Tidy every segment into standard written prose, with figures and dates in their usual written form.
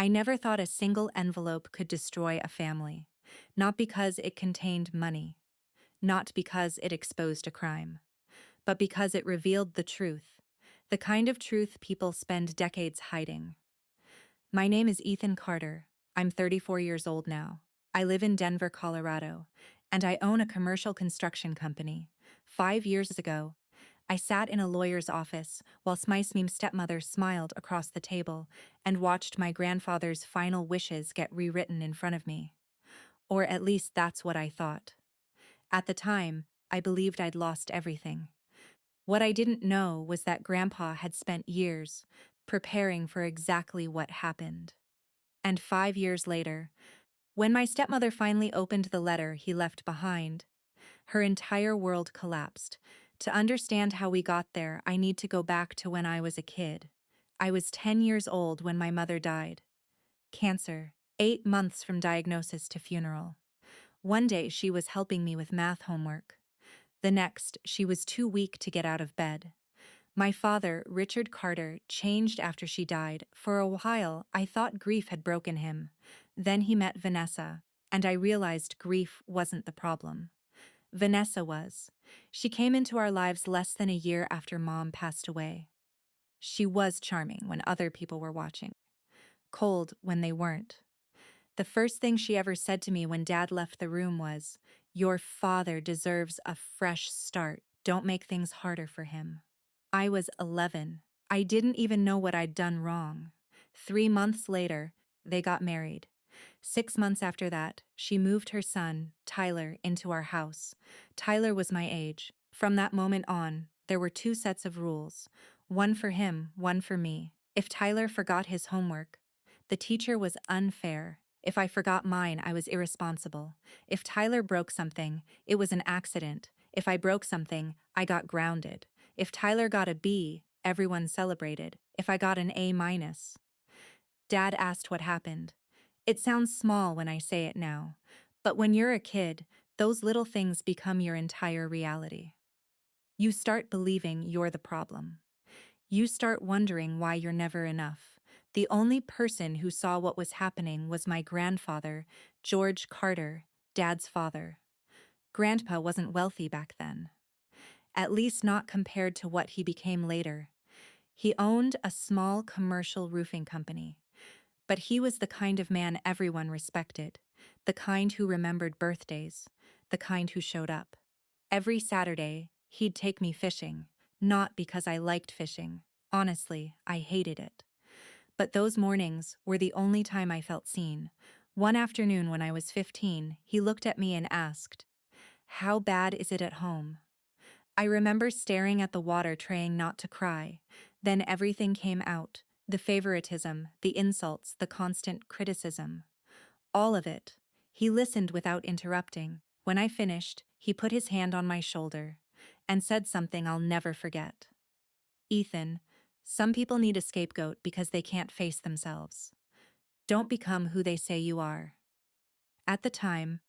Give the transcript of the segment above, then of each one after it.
I never thought a single envelope could destroy a family. Not because it contained money. Not because it exposed a crime. But because it revealed the truth. The kind of truth people spend decades hiding. My name is Ethan Carter. I'm 34 years old now. I live in Denver, Colorado, and I own a commercial construction company. 5 years ago, I sat in a lawyer's office while my stepmother smiled across the table and watched my grandfather's final wishes get rewritten in front of me. Or at least that's what I thought. At the time, I believed I'd lost everything. What I didn't know was that Grandpa had spent years preparing for exactly what happened. And 5 years later, when my stepmother finally opened the letter he left behind, her entire world collapsed. To understand how we got there, I need to go back to when I was a kid. I was 10 years old when my mother died. Cancer, 8 months from diagnosis to funeral. One day she was helping me with math homework. The next, she was too weak to get out of bed. My father, Richard Carter, changed after she died. For a while, I thought grief had broken him. Then he met Vanessa, and I realized grief wasn't the problem. Vanessa was. She came into our lives less than a year after Mom passed away. She was charming when other people were watching, cold when they weren't. The first thing she ever said to me when Dad left the room was, "Your father deserves a fresh start. Don't make things harder for him." I was 11. I didn't even know what I'd done wrong. 3 months later, they got married. 6 months after that, she moved her son, Tyler, into our house. Tyler was my age. From that moment on, there were two sets of rules. One for him, one for me. If Tyler forgot his homework, the teacher was unfair. If I forgot mine, I was irresponsible. If Tyler broke something, it was an accident. If I broke something, I got grounded. If Tyler got a B, everyone celebrated. If I got an A-. Dad asked what happened. It sounds small when I say it now, but when you're a kid, those little things become your entire reality. You start believing you're the problem. You start wondering why you're never enough. The only person who saw what was happening was my grandfather, George Carter, Dad's father. Grandpa wasn't wealthy back then. At least not compared to what he became later. He owned a small commercial roofing company. But he was the kind of man everyone respected, the kind who remembered birthdays, the kind who showed up. Every Saturday, he'd take me fishing, not because I liked fishing. Honestly, I hated it. But those mornings were the only time I felt seen. One afternoon when I was 15, he looked at me and asked, "How bad is it at home?" I remember staring at the water, trying not to cry. Then everything came out. The favoritism, the insults, the constant criticism. All of it. He listened without interrupting. When I finished, he put his hand on my shoulder and said something I'll never forget. "Ethan, some people need a scapegoat because they can't face themselves. Don't become who they say you are." At the time,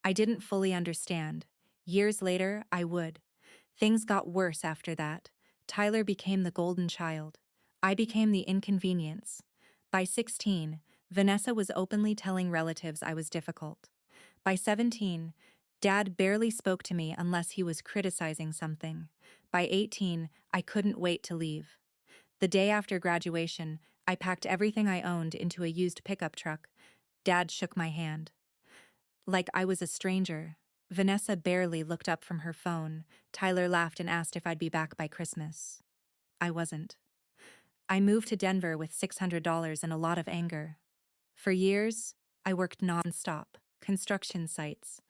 I didn't fully understand. Years later, I would. Things got worse after that. Tyler became the golden child. I became the inconvenience. By 16, Vanessa was openly telling relatives I was difficult. By 17, Dad barely spoke to me unless he was criticizing something. By 18, I couldn't wait to leave. The day after graduation, I packed everything I owned into a used pickup truck. Dad shook my hand. Like I was a stranger. Vanessa barely looked up from her phone. Tyler laughed and asked if I'd be back by Christmas. I wasn't. I moved to Denver with $600 and a lot of anger. For years, I worked non-stop. Construction sites,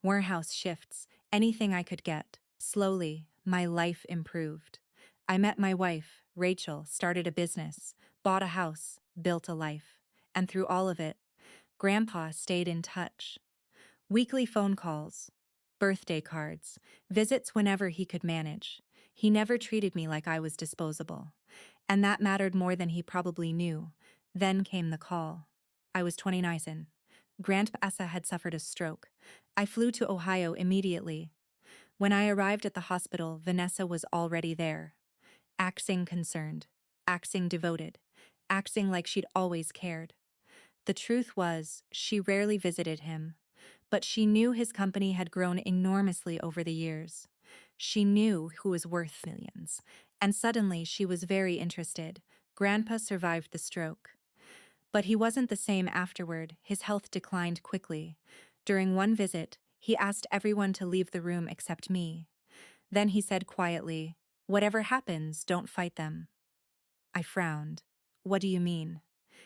warehouse shifts, anything I could get. Slowly, my life improved. I met my wife, Rachel, started a business, bought a house, built a life. And through all of it, Grandpa stayed in touch. Weekly phone calls, birthday cards, visits whenever he could manage. He never treated me like I was disposable. And that mattered more than he probably knew. Then came the call. I was 29. Grandpa had suffered a stroke. I flew to Ohio immediately. When I arrived at the hospital, Vanessa was already there. Acting concerned, acting devoted, acting like she'd always cared. The truth was, she rarely visited him, but she knew his company had grown enormously over the years. She knew who was worth millions, and suddenly she was very interested. Grandpa survived the stroke. But he wasn't the same afterward. His health declined quickly. During one visit, he asked everyone to leave the room except me. Then he said quietly, "Whatever happens, don't fight them." I frowned. "What do you mean?"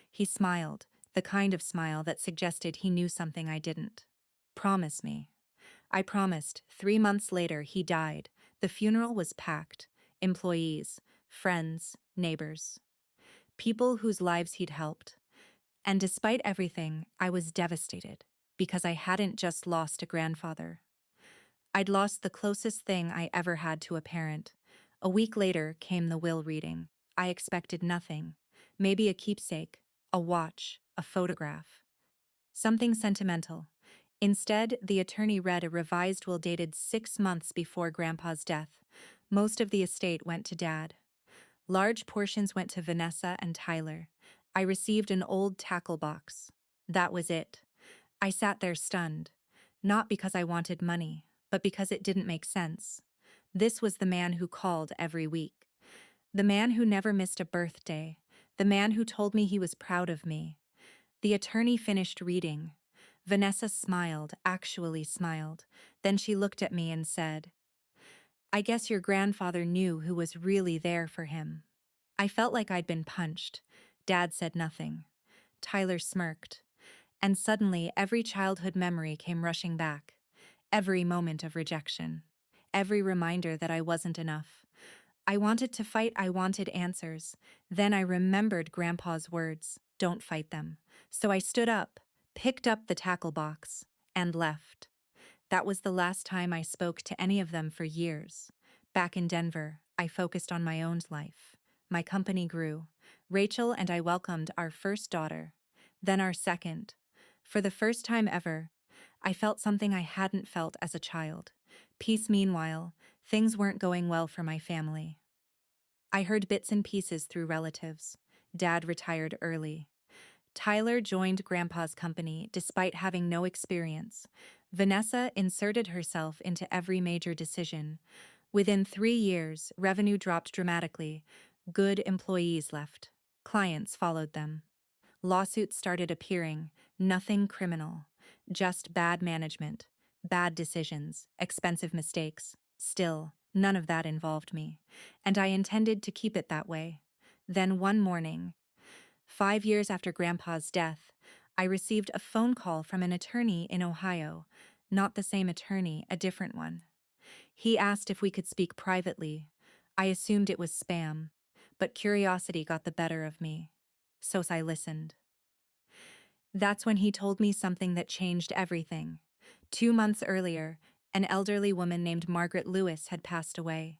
He smiled, the kind of smile that suggested he knew something I didn't. "Promise me." I promised. 3 months later, he died. The funeral was packed. Employees, friends, neighbors, people whose lives he'd helped. And despite everything, I was devastated, because I hadn't just lost a grandfather. I'd lost the closest thing I ever had to a parent. A week later came the will reading. I expected nothing. Maybe a keepsake, a watch, a photograph. Something sentimental. Instead, the attorney read a revised will dated 6 months before Grandpa's death. Most of the estate went to Dad. Large portions went to Vanessa and Tyler. I received an old tackle box. That was it. I sat there stunned. Not because I wanted money, but because it didn't make sense. This was the man who called every week. The man who never missed a birthday. The man who told me he was proud of me. The attorney finished reading. Vanessa smiled, actually smiled. Then she looked at me and said, "I guess your grandfather knew who was really there for him." I felt like I'd been punched. Dad said nothing. Tyler smirked. And suddenly, every childhood memory came rushing back. Every moment of rejection. Every reminder that I wasn't enough. I wanted to fight, I wanted answers. Then I remembered Grandpa's words, "Don't fight them." So I stood up, picked up the tackle box, and left. That was the last time I spoke to any of them for years. Back in Denver, I focused on my own life. My company grew. Rachel and I welcomed our first daughter, then our second. For the first time ever, I felt something I hadn't felt as a child. Peace. Meanwhile, things weren't going well for my family. I heard bits and pieces through relatives. Dad retired early. Tyler joined Grandpa's company despite having no experience. Vanessa inserted herself into every major decision. Within 3 years, revenue dropped dramatically. Good employees left. Clients followed them. Lawsuits started appearing, nothing criminal, just bad management, bad decisions, expensive mistakes. Still, none of that involved me, and I intended to keep it that way. Then one morning, 5 years after Grandpa's death, I received a phone call from an attorney in Ohio. Not the same attorney, a different one. He asked if we could speak privately. I assumed it was spam, but curiosity got the better of me. So I listened. That's when he told me something that changed everything. 2 months earlier, an elderly woman named Margaret Lewis had passed away.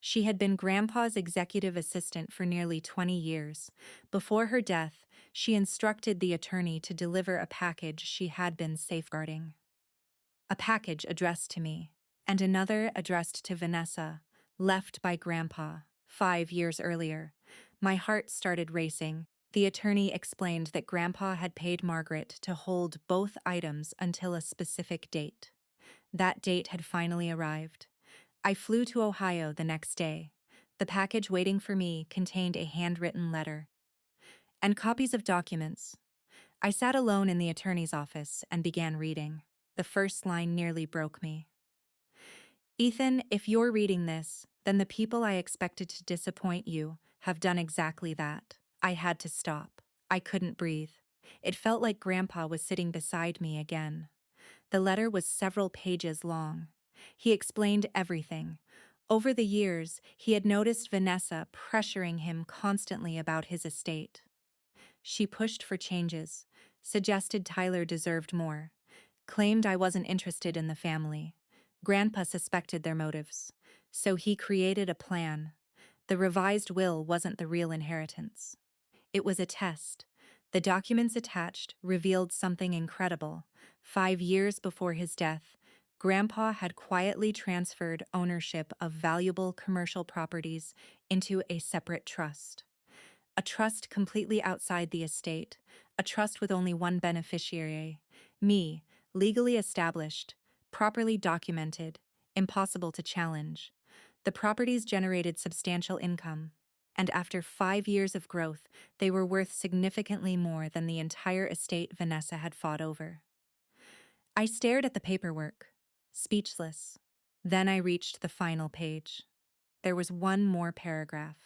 She had been Grandpa's executive assistant for nearly 20 years. Before her death, she instructed the attorney to deliver a package she had been safeguarding. A package addressed to me, and another addressed to Vanessa, left by Grandpa 5 years earlier. My heart started racing. The attorney explained that Grandpa had paid Margaret to hold both items until a specific date. That date had finally arrived. I flew to Ohio the next day. The package waiting for me contained a handwritten letter and copies of documents. I sat alone in the attorney's office and began reading. The first line nearly broke me. "Ethan, if you're reading this, then the people I expected to disappoint you have done exactly that." I had to stop. I couldn't breathe. It felt like Grandpa was sitting beside me again. The letter was several pages long. He explained everything. Over the years, he had noticed Vanessa pressuring him constantly about his estate. She pushed for changes, suggested Tyler deserved more, claimed I wasn't interested in the family. Grandpa suspected their motives, so he created a plan. The revised will wasn't the real inheritance. It was a test. The documents attached revealed something incredible. 5 years before his death, Grandpa had quietly transferred ownership of valuable commercial properties into a separate trust. A trust completely outside the estate, A trust with only one beneficiary. Me, legally established, properly documented, impossible to challenge. The properties generated substantial income, and after 5 years of growth, they were worth significantly more than the entire estate Vanessa had fought over. I stared at the paperwork, speechless. Then I reached the final page. There was one more paragraph.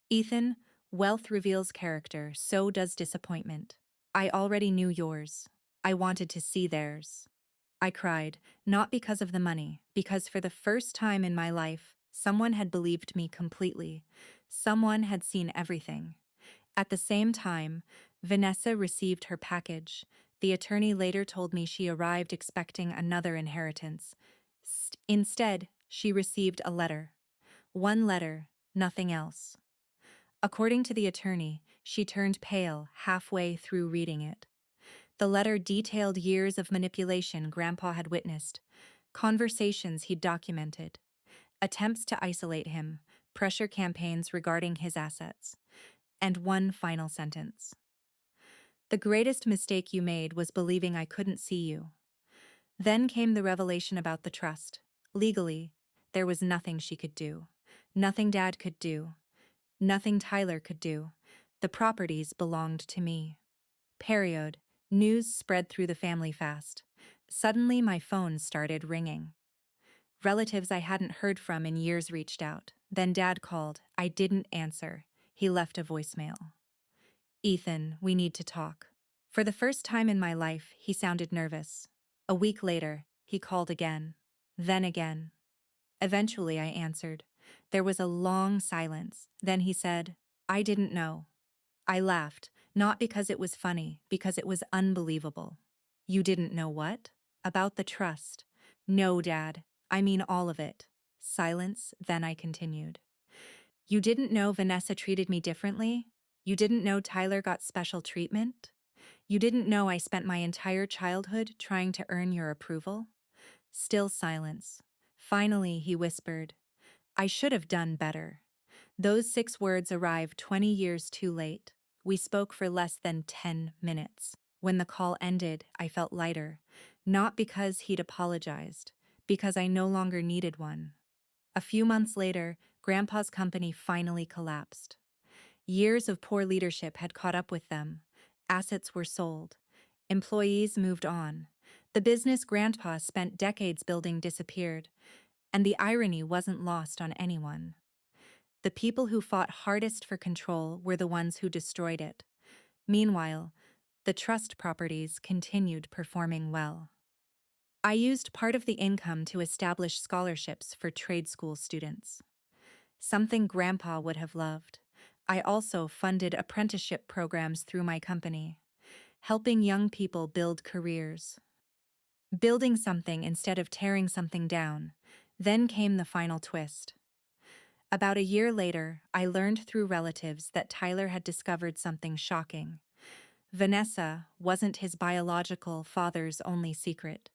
Ethan, wealth reveals character, so does disappointment. I already knew yours. I wanted to see theirs. I cried, not because of the money, because for the first time in my life, someone had believed me completely. Someone had seen everything. At the same time, Vanessa received her package. The attorney later told me she arrived expecting another inheritance. Instead, she received a letter. One letter, nothing else. According to the attorney, she turned pale halfway through reading it. The letter detailed years of manipulation Grandpa had witnessed, conversations he'd documented, attempts to isolate him, pressure campaigns regarding his assets, and one final sentence. The greatest mistake you made was believing I couldn't see you. Then came the revelation about the trust. Legally, there was nothing she could do. Nothing Dad could do. Nothing Tyler could do. The properties belonged to me. Period. News spread through the family fast. Suddenly, my phone started ringing. Relatives I hadn't heard from in years reached out. Then Dad called. I didn't answer. He left a voicemail. Ethan, we need to talk. For the first time in my life, he sounded nervous. A week later, he called again. Then again. Eventually, I answered. There was a long silence. Then he said, I didn't know. I laughed, not because it was funny, because it was unbelievable. You didn't know what? About the trust. No, Dad. I mean all of it. Silence, then I continued. You didn't know Vanessa treated me differently? You didn't know Tyler got special treatment? You didn't know I spent my entire childhood trying to earn your approval? Still silence. Finally, he whispered, I should have done better. Those 6 words arrived 20 years too late. We spoke for less than 10 minutes. When the call ended, I felt lighter, not because he'd apologized, because I no longer needed one. A few months later, Grandpa's company finally collapsed. Years of poor leadership had caught up with them. Assets were sold. Employees moved on. The business Grandpa spent decades building disappeared, and the irony wasn't lost on anyone. The people who fought hardest for control were the ones who destroyed it. Meanwhile, the trust properties continued performing well. I used part of the income to establish scholarships for trade school students. Something Grandpa would have loved. I also funded apprenticeship programs through my company, helping young people build careers. Building something instead of tearing something down. Then came the final twist. About a year later, I learned through relatives that Tyler had discovered something shocking. Vanessa wasn't his biological father's only secret.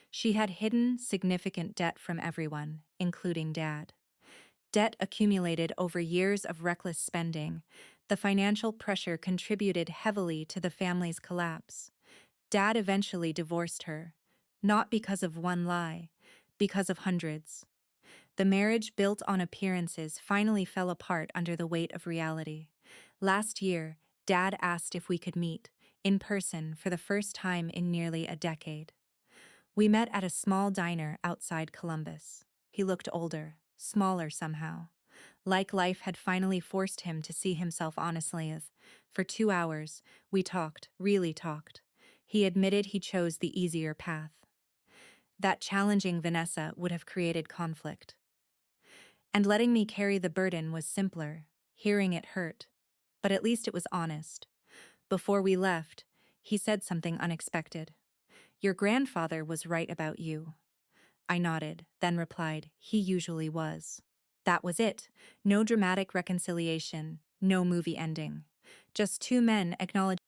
She had hidden significant debt from everyone, including Dad. Debt accumulated over years of reckless spending. The financial pressure contributed heavily to the family's collapse. Dad eventually divorced her, not because of one lie, because of hundreds. The marriage built on appearances finally fell apart under the weight of reality. Last year, Dad asked if we could meet, in person, for the first time in nearly a decade. We met at a small diner outside Columbus. He looked older, smaller somehow. Like life had finally forced him to see himself honestly. For 2 hours, we talked, really talked. He admitted he chose the easier path. That challenging Vanessa would have created conflict. And letting me carry the burden was simpler. Hearing it hurt. But at least it was honest. Before we left, he said something unexpected. Your grandfather was right about you. I nodded, then replied, he usually was. That was it. No dramatic reconciliation, no movie ending. Just 2 men acknowledging